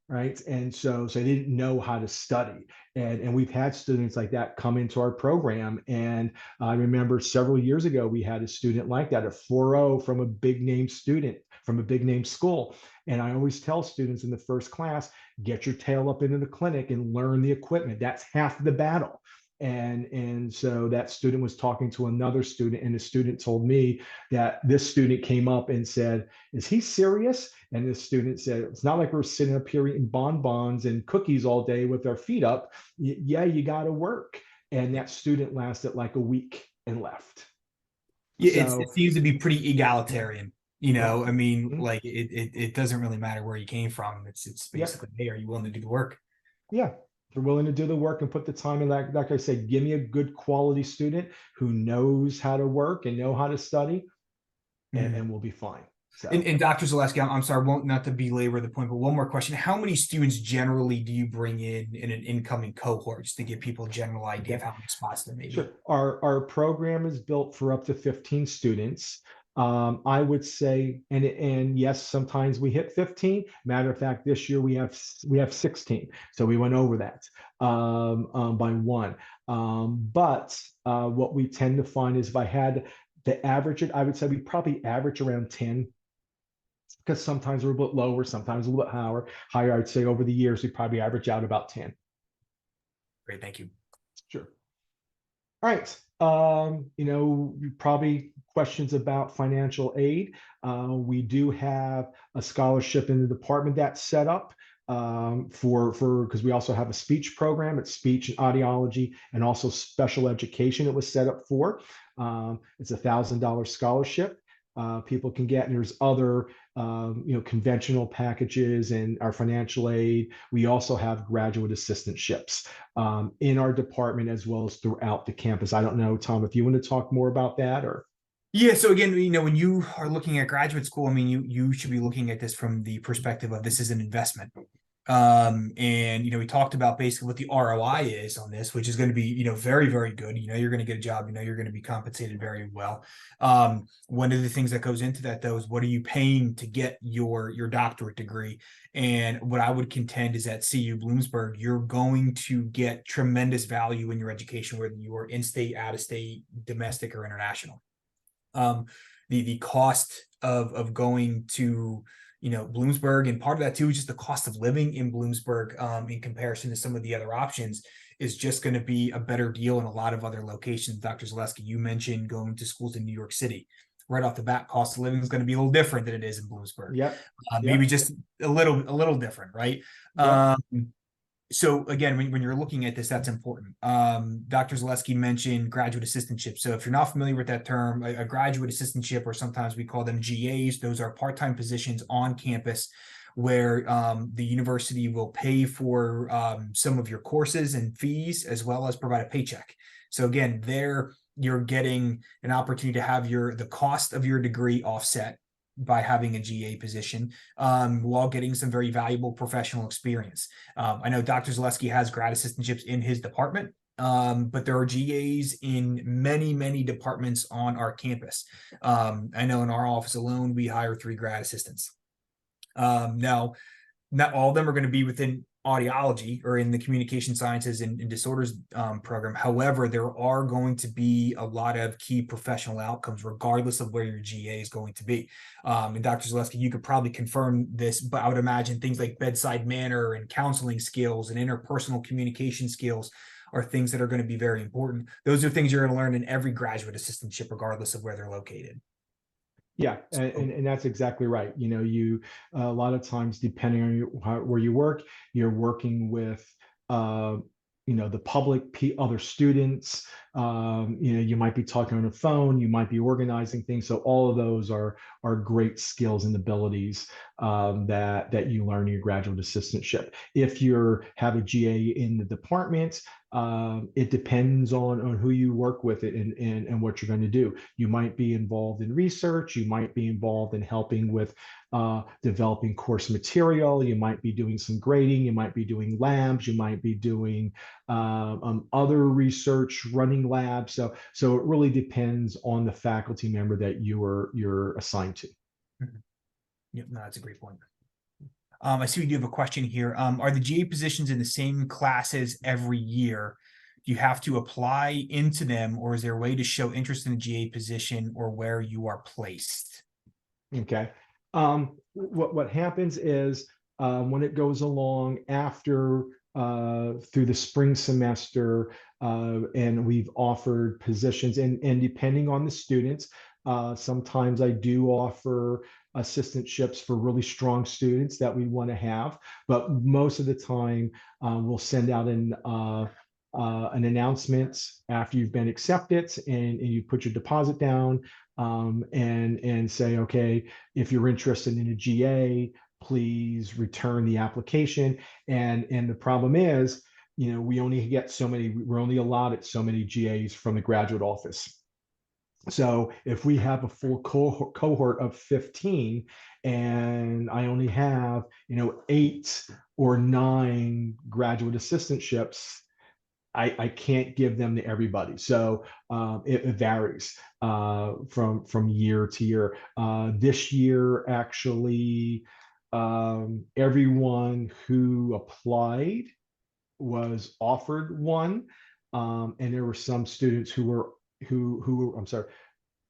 right? And so they didn't know how to study, and we've had students like that come into our program. And I remember several years ago we had a student like that, a 4.0 from a big name student from a big name school. And I always tell students in the first class, get your tail up into the clinic and learn the equipment. That's half the battle. And so that student was talking to another student, and the student told me that this student came up and said, is he serious? And this student said, it's not like we're sitting up here eating bonbons and cookies all day with our feet up. Yeah, you got to work. And that student lasted like a week and left. Yeah, it So seems to be pretty egalitarian. yeah. I mean, Mhm. like it doesn't really matter where you came from. It's Yep. basically, hey, are you willing to do the work? Yeah. If they're willing to do the work and put the time in, like I say, give me a good quality student who knows how to work and know how to study, Mhm. and we'll be fine. And, So and Dr. Zaleski, I'm sorry, won't not to belabor the point, but one more question. How many students generally do you bring in an incoming cohort, just to give people a general idea of okay. how many spots there may Sure. be? Our program is built for up to 15 students. I would say, and yes, sometimes we hit 15. Matter of fact, this year we have 16, so we went over that by one. But what we tend to find is, if I had to average it, I would say we probably average around 10, because sometimes we're a bit lower, sometimes a little bit higher. Higher, I'd say over the years we probably average out about 10. Great, thank you. Sure. All right. Probably questions about financial aid. We do have a scholarship in the department that's set up for because we also have a speech program. It's speech and audiology, and also special education. It was set up for. It's $1,000 scholarship people can get, and there's other conventional packages and our financial aid. We also have graduate assistantships in our department as well as throughout the campus. I don't know, Tom, if you want to talk more about that, or Yeah, so again, when you are looking at graduate school, I mean, you should be looking at this from the perspective of this is an investment. And we talked about basically what the ROI is on this, which is going to be, very, very good. You're going to get a job, you're going to be compensated very well. One of the things that goes into that, though, is what are you paying to get your doctorate degree? And what I would contend is at CU-Bloomsburg, you're going to get tremendous value in your education, whether you are in-state, out-of-state, domestic, or international. The cost of going to Bloomsburg, and part of that too is just the cost of living in Bloomsburg in comparison to some of the other options is just going to be a better deal in a lot of other locations. Dr. Zaleski, you mentioned going to schools in New York City. Right off the bat, cost of living is going to be a little different than it is in Bloomsburg. Yep. Maybe just a little different, right? Yep. So again, when you're looking at this, that's important. Dr. Zaleski mentioned graduate assistantship. So if you're not familiar with that term, a graduate assistantship, or sometimes we call them GAs, those are part-time positions on campus where the university will pay for some of your courses and fees, as well as provide a paycheck. So again, there you're getting an opportunity to have the cost of your degree offset by having a GA position while getting some very valuable professional experience. I know Dr. Zaleski has grad assistantships in his department, but there are GAs in many departments on our campus. I know in our office alone, we hire 3 grad assistants. Now, not all of them are going to be within audiology or in the communication sciences and disorders program. However, there are going to be a lot of key professional outcomes, regardless of where your GA is going to be. And Dr. Zaleski, you could probably confirm this, but I would imagine things like bedside manner and counseling skills and interpersonal communication skills are things that are going to be very important. Those are things you're going to learn in every graduate assistantship, regardless of where they're located. Yeah, and that's exactly right. You a lot of times, depending on where you work, you're working with the public, other students. You might be talking on the phone, you might be organizing things. So all of those are great skills and abilities that you learn in your graduate assistantship. If you have a GA in the department, it depends on who you work with it and what you're going to do. You might be involved in research. You might be involved in helping with developing course material. You might be doing some grading. You might be doing labs. You might be doing other research, running labs. So it really depends on the faculty member that you're assigned to. Mm-hmm. Yep, no, that's a great point. I see we do have a question here. Are the GA positions in the same classes every year? Do you have to apply into them, or is there a way to show interest in the GA position or where you are placed? Okay. What happens is when it goes along after through the spring semester, and we've offered positions, and depending on the students, sometimes I do offer assistantships for really strong students that we want to have, but most of the time we'll send out an announcement after you've been accepted and you put your deposit down, and say, okay, if you're interested in a GA, please return the application. And the problem is, we only get we're only allotted so many GAs from the graduate office. So if we have a full cohort of 15 and I only have 8 or 9 graduate assistantships, I can't give them to everybody. So it varies from year to year. This year, actually, everyone who applied was offered one, and there were some students who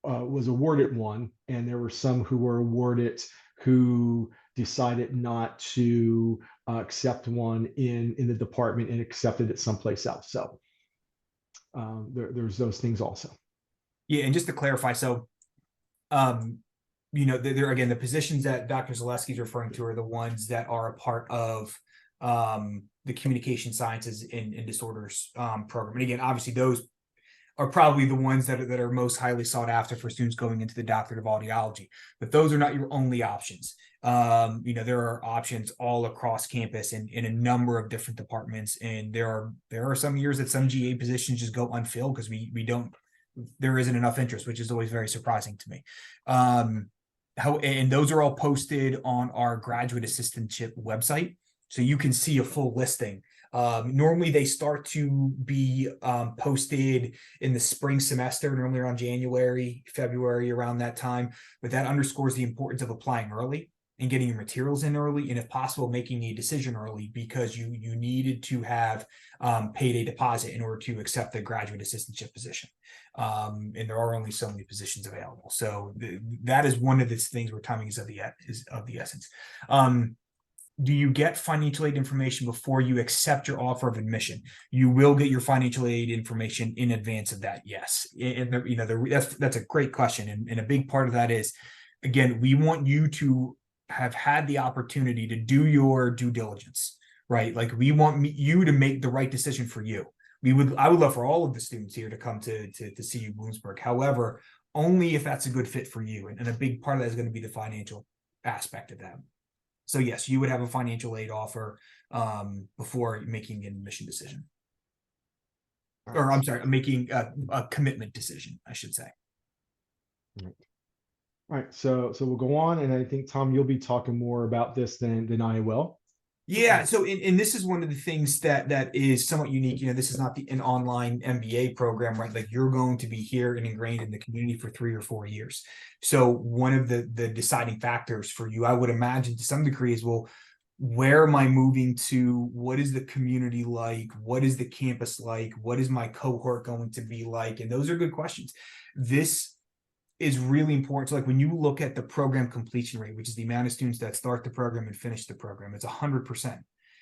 was awarded one, and there were some who were awarded who decided not to accept one in the department and accepted it someplace else. So there's those things also. Yeah, and just to clarify, so there again, the positions that Dr. Zaleski is referring to are the ones that are a part of the communication sciences and disorders program. And again, obviously those are probably the ones that are most highly sought after for students going into the doctorate of audiology. But those are not your only options. There are options all across campus in a number of different departments. And there are some years that some GA positions just go unfilled because there isn't enough interest, which is always very surprising to me. And those are all posted on our graduate assistantship website. So you can see a full listing. Normally they start to be posted in the spring semester, normally around January, February, around that time, but that underscores the importance of applying early and getting your materials in early, and if possible, making a decision early, because you needed to have paid a deposit in order to accept the graduate assistantship position. And there are only so many positions available. So that is one of the things where timing is of the essence. Do you get financial aid information before you accept your offer of admission? You will get your financial aid information in advance of that. Yes. And that's a great question. And a big part of that is, again, we want you to have had the opportunity to do your due diligence, right? Like, we want you to make the right decision for you. I would love for all of the students here to come to CU-Bloomsburg. However, only if that's a good fit for you. And a big part of that is going to be the financial aspect of that. So yes, you would have a financial aid offer before making an admission decision. Or I'm sorry, making a commitment decision, I should say. All right, so we'll go on, and I think, Tom, you'll be talking more about this than I will. Yeah, so and this is one of the things that is somewhat unique. This is not an online MBA program, right? Like, you're going to be here and ingrained in the community for 3 or 4 years. So one of the deciding factors for you, I would imagine, to some degree, is, well, where am I moving to? What is the community like? What is the campus like? What is my cohort going to be like? And those are good questions. This is really important. So, like, when you look at the program completion rate, which is the amount of students that start the program and finish the program, it's 100%.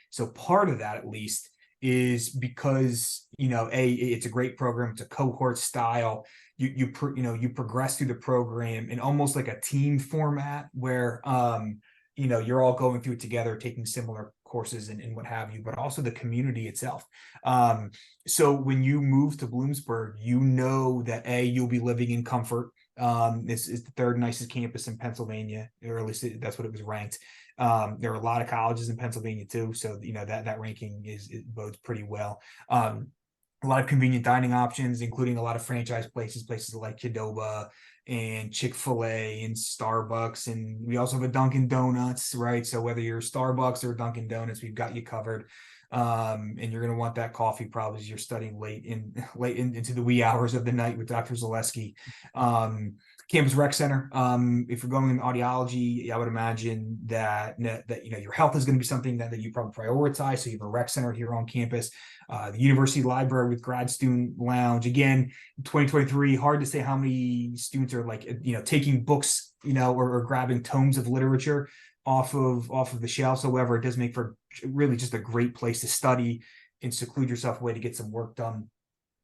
So part of that, at least, is because, it's a great program. It's a cohort style. You progress through the program in almost like a team format where, you're all going through it together, taking similar courses and what have you, but also the community itself. So when you move to Bloomsburg, that you'll be living in comfort. This is the 3rd nicest campus in Pennsylvania, or at least that's what it was ranked. There are a lot of colleges in Pennsylvania too, so that ranking bodes pretty well. A lot of convenient dining options, including a lot of franchise places like Qdoba and Chick-fil-A and Starbucks, and we also have a Dunkin' Donuts, right? So whether you're Starbucks or Dunkin' Donuts, we've got you covered. And you're going to want that coffee probably as you're studying late into the wee hours of the night with Dr. Zaleski. Campus Rec Center. If you're going in audiology, I would imagine that your health is going to be something that you probably prioritize. So you have a rec center here on campus. The university library with grad student lounge. Again, 2023, hard to say how many students are taking books, or grabbing tomes of literature off of the shelves. However, it does make for really just a great place to study and seclude yourself away to get some work done.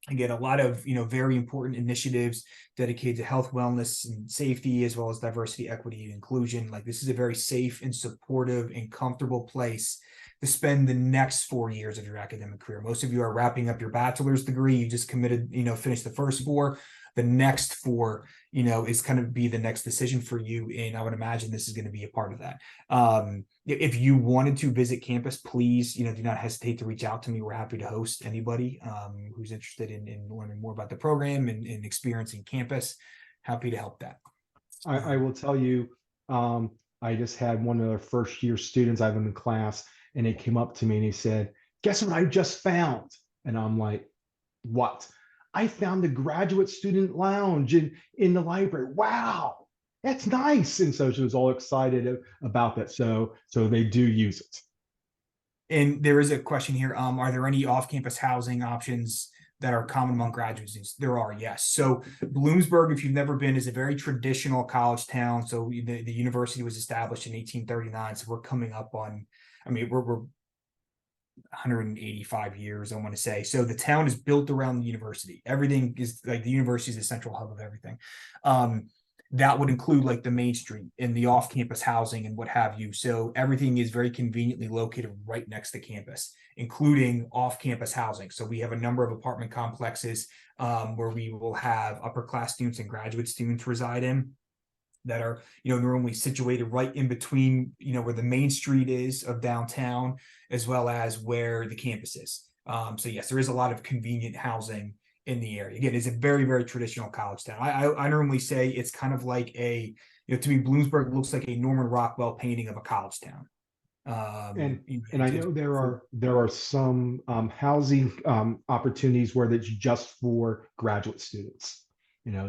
Again, a lot of very important initiatives dedicated to health, wellness, and safety, as well as diversity, equity, and inclusion. Like, this is a very safe and supportive and comfortable place to spend the next 4 years of your academic career. Most of you are wrapping up your bachelor's degree. You just committed, finished the first 4. The next 4, is kind of be the next decision for you. And I would imagine this is going to be a part of that. If you wanted to visit campus, please, do not hesitate to reach out to me. We're happy to host anybody who's interested in learning more about the program and experiencing campus. Happy to help that. I will tell you, I just had one of the first year students I have in class, and he came up to me and he said, "Guess what I just found?" And I'm like, "What?" "I found the graduate student lounge in the library." "Wow, that's nice." And so she was all excited about that. So they do use it. And there is a question here. Are there any off-campus housing options that are common among graduate students? There are, yes. So Bloomsburg, if you've never been, is a very traditional college town. So the university was established in 1839. So we're coming up on, we're 185 years, I want to say. So the town is built around the university. Everything is like, the university is the central hub of everything. That would include like the main street and the off-campus housing and what have you. So everything is very conveniently located right next to campus, including off-campus housing. So we have a number of apartment complexes where we will have upper class students and graduate students reside in, that are, normally situated right in between, where the main street is of downtown, as well as where the campus is. So yes, there is a lot of convenient housing in the area. Again, it's a very, very traditional college town. I normally say it's kind of like to me, Bloomsburg looks like a Norman Rockwell painting of a college town. And I know there are some housing opportunities where that's just for graduate students.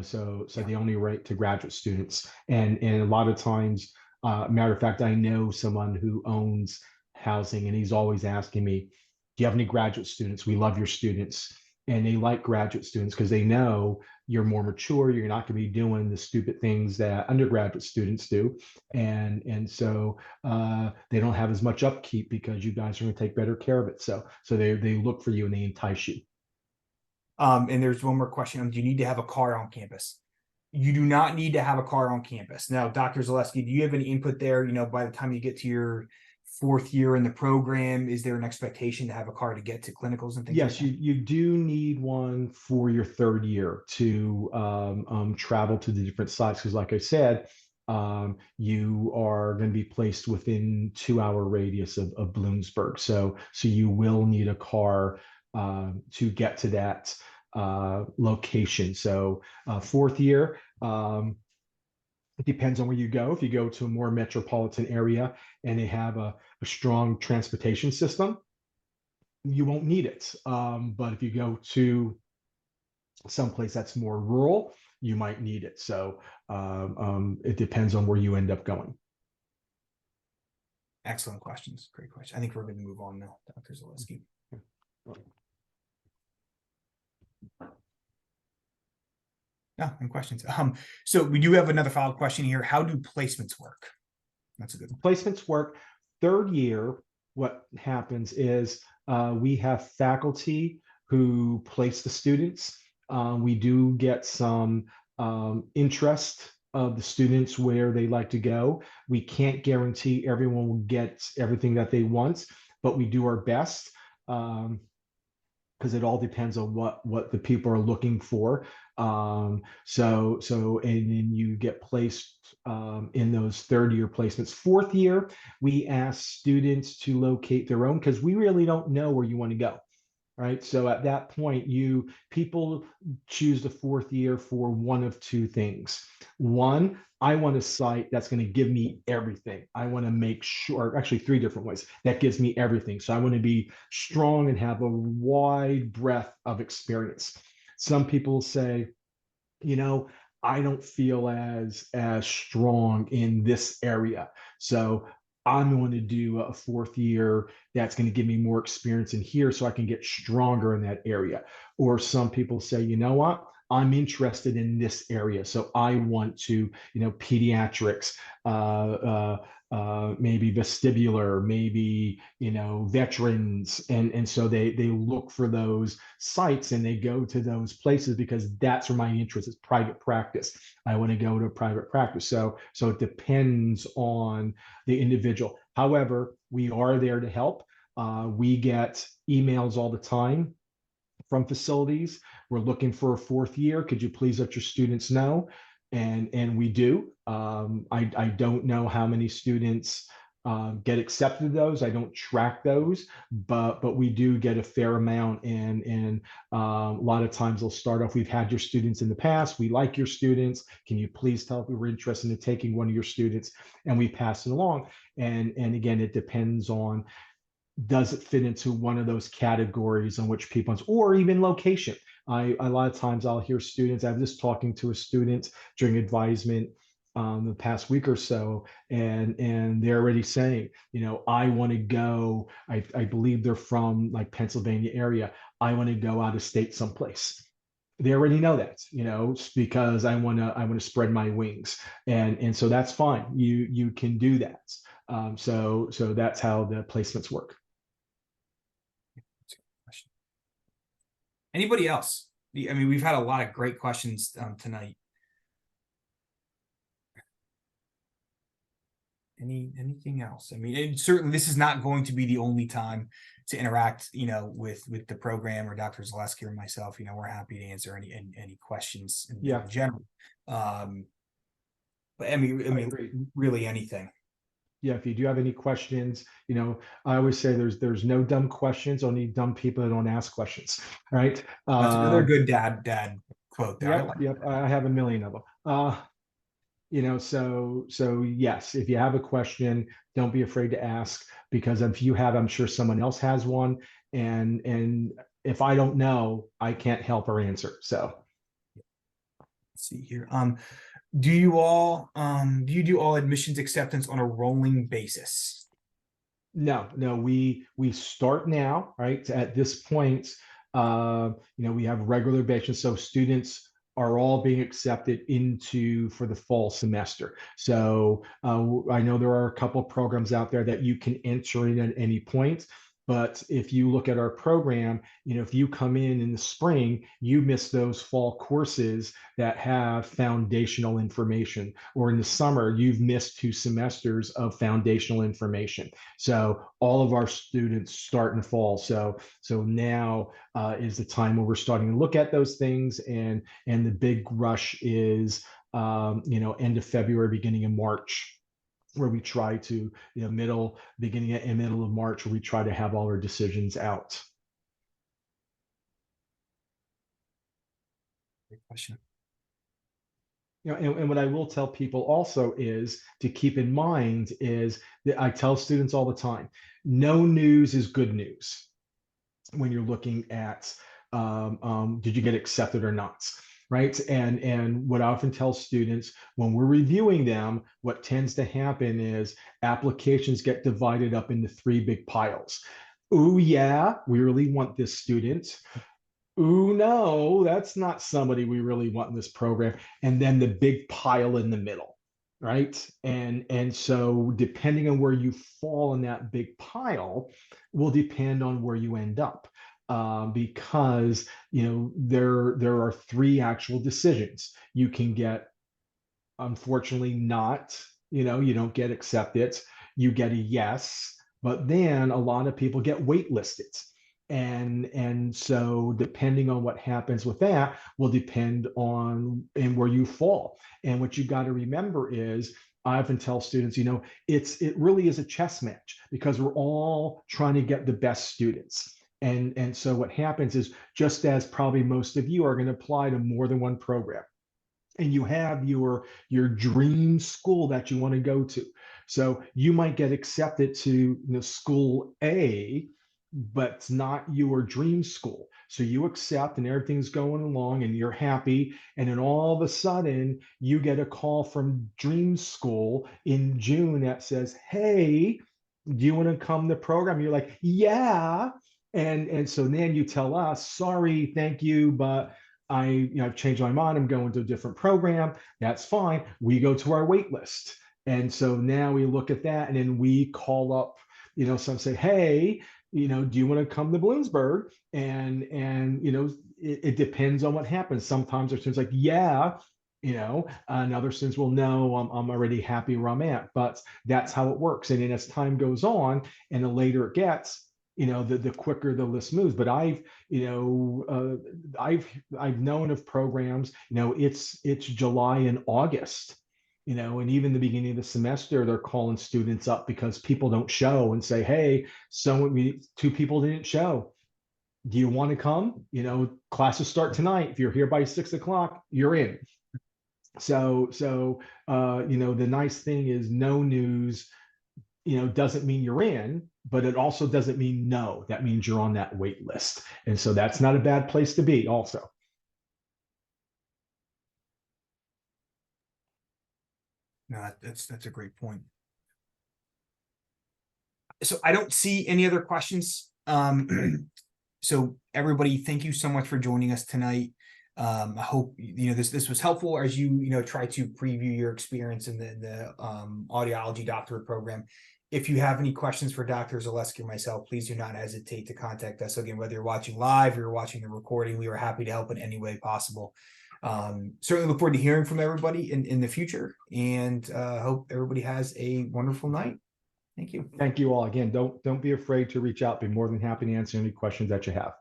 So they only rate to graduate students, and a lot of times Matter of fact, I know someone who owns housing, and he's always asking me, "Do you have any graduate students? We love your students." And they like graduate students because they know you're more mature. You're not going to be doing the stupid things that undergraduate students do, and so they don't have as much upkeep because you guys are going to take better care of it. So they look for you and they entice you. And there's one more question. Do you need to have a car on campus? You do not need to have a car on campus. Now, Dr. Zaleski, do you have any input there? By the time you get to your fourth year in the program, is there an expectation to have a car to get to clinicals and things Yes, like you do need one for your third year to travel to the different sites. Because, like I said, you are going to be placed within 2 hour radius of Bloomsburg. So you will need a car to get to that location. So fourth year, it depends on where you go. If you go to a more metropolitan area and they have a strong transportation system, you won't need it. But if you go to someplace that's more rural, you might need it. So it depends on where you end up going. Excellent questions. Great question. I think we're going to move on now, Dr. Zaleski. No, any questions? So we do have another follow-up question here. How do placements work? That's a good one. Placements work. Third year, what happens is we have faculty who place the students. We do get some interest of the students where they like to go. We can't guarantee everyone will get everything that they want, but we do our best. Because it all depends on what the people are looking for. And then you get placed in those third year placements. Fourth year, we ask students to locate their own because we really don't know where you want to go. Right. So at that point, people choose the fourth year for one of two things. One, I want a site that's going to give me everything. I want to make sure, actually, three different ways that gives me everything. So I want to be strong and have a wide breadth of experience. Some people say, I don't feel as strong in this area. So I'm going to do a fourth year that's going to give me more experience in here so I can get stronger in that area. Or some people say, you know what? I'm interested in this area. So I want to, pediatrics, maybe vestibular, maybe, veterans. And so they look for those sites and they go to those places because that's where my interest is. Private practice. I want to go to private practice. So it depends on the individual. However, we are there to help. We get emails all the time from facilities. We're looking for a fourth year. Could you please let your students know? And we do. I don't know how many students get accepted to those. I don't track those, but we do get a fair amount. And a lot of times they'll start off, we've had your students in the past. We like your students. Can you please tell if we were interested in taking one of your students? And we pass it along. And again, it depends on, does it fit into one of those categories on which people, or even location. A lot of times I'll hear students, I was just talking to a student during advisement the past week or so, and they're already saying, I want to go, I believe they're from like Pennsylvania area. I want to go out of state someplace. They already know that, because I want to spread my wings. And so that's fine. You can do that. So that's how the placements work. Anybody else? I mean, we've had a lot of great questions tonight. Anything else? I mean, certainly this is not going to be the only time to interact, with the program or Dr. Zaleski or myself. We're happy to answer any questions in general. But I mean, really anything. Yeah, if you do have any questions, I always say there's no dumb questions, only dumb people that don't ask questions, right? That's another good dad quote there. Yep, I have a million of them. So yes, if you have a question, don't be afraid to ask, because if you have, I'm sure someone else has one, and if I don't know, I can't help or answer. So see here. Do you do all admissions acceptance on a rolling basis? No, we start now, right? At this point, we have regular batches, so students are all being accepted into for the fall semester. So I know there are a couple of programs out there that you can enter in at any point. But if you look at our program, if you come in the spring, you miss those fall courses that have foundational information, or in the summer, you've missed 2 semesters of foundational information. So all of our students start in the fall. So now is the time where we're starting to look at those things, and the big rush is end of February, beginning of March, where we try to beginning and middle of March, where we try to have all our decisions out. Great question. And what I will tell people also is to keep in mind is that I tell students all the time, no news is good news when you're looking at did you get accepted or not, right? And what I often tell students when we're reviewing them, what tends to happen is applications get divided up into 3 big piles. Oh yeah, we really want this student. Ooh, no, that's not somebody we really want in this program. And then the big pile in the middle, right? And so depending on where you fall in that big pile will depend on where you end up. Because there are 3 actual decisions. You can get, unfortunately, not, you don't get accepted. You get a yes, but then a lot of people get waitlisted. And so depending on what happens with that will depend on and where you fall. And what you got to remember is I often tell students, it really is a chess match, because we're all trying to get the best students. And so what happens is, just as probably most of you are going to apply to more than one program, and you have your dream school that you want to go to. So you might get accepted to school A, but it's not your dream school. So you accept and everything's going along and you're happy. And then all of a sudden you get a call from dream school in June that says, hey, do you want to come to the program? You're like, yeah. And so then you tell us, sorry, thank you, but I've changed my mind. I'm going to a different program. That's fine. We go to our wait list. And so now we look at that, and then we call up, some say, hey, do you want to come to Bloomsburg? And it depends on what happens. Sometimes there's things like, yeah, and other students will know I'm already happy where I'm at. But that's how it works. And then as time goes on and the later it gets, the quicker the list moves. But I've known of programs, it's July and August, and even the beginning of the semester, they're calling students up because people don't show and say, hey, 2 people didn't show. Do you want to come? Classes start tonight. If you're here by 6 o'clock, you're in. So the nice thing is no news, doesn't mean you're in, but it also doesn't mean no. That means you're on that wait list. And so that's not a bad place to be also. No, that's a great point. So I don't see any other questions. So everybody, thank you so much for joining us tonight. I hope this was helpful as you try to preview your experience in the audiology doctorate program. If you have any questions for Dr. Zaleski or myself, please do not hesitate to contact us. Again, whether you're watching live or you're watching the recording, we are happy to help in any way possible. Certainly look forward to hearing from everybody in the future, and hope everybody has a wonderful night. Thank you. Thank you all again. Don't be afraid to reach out. Be more than happy to answer any questions that you have.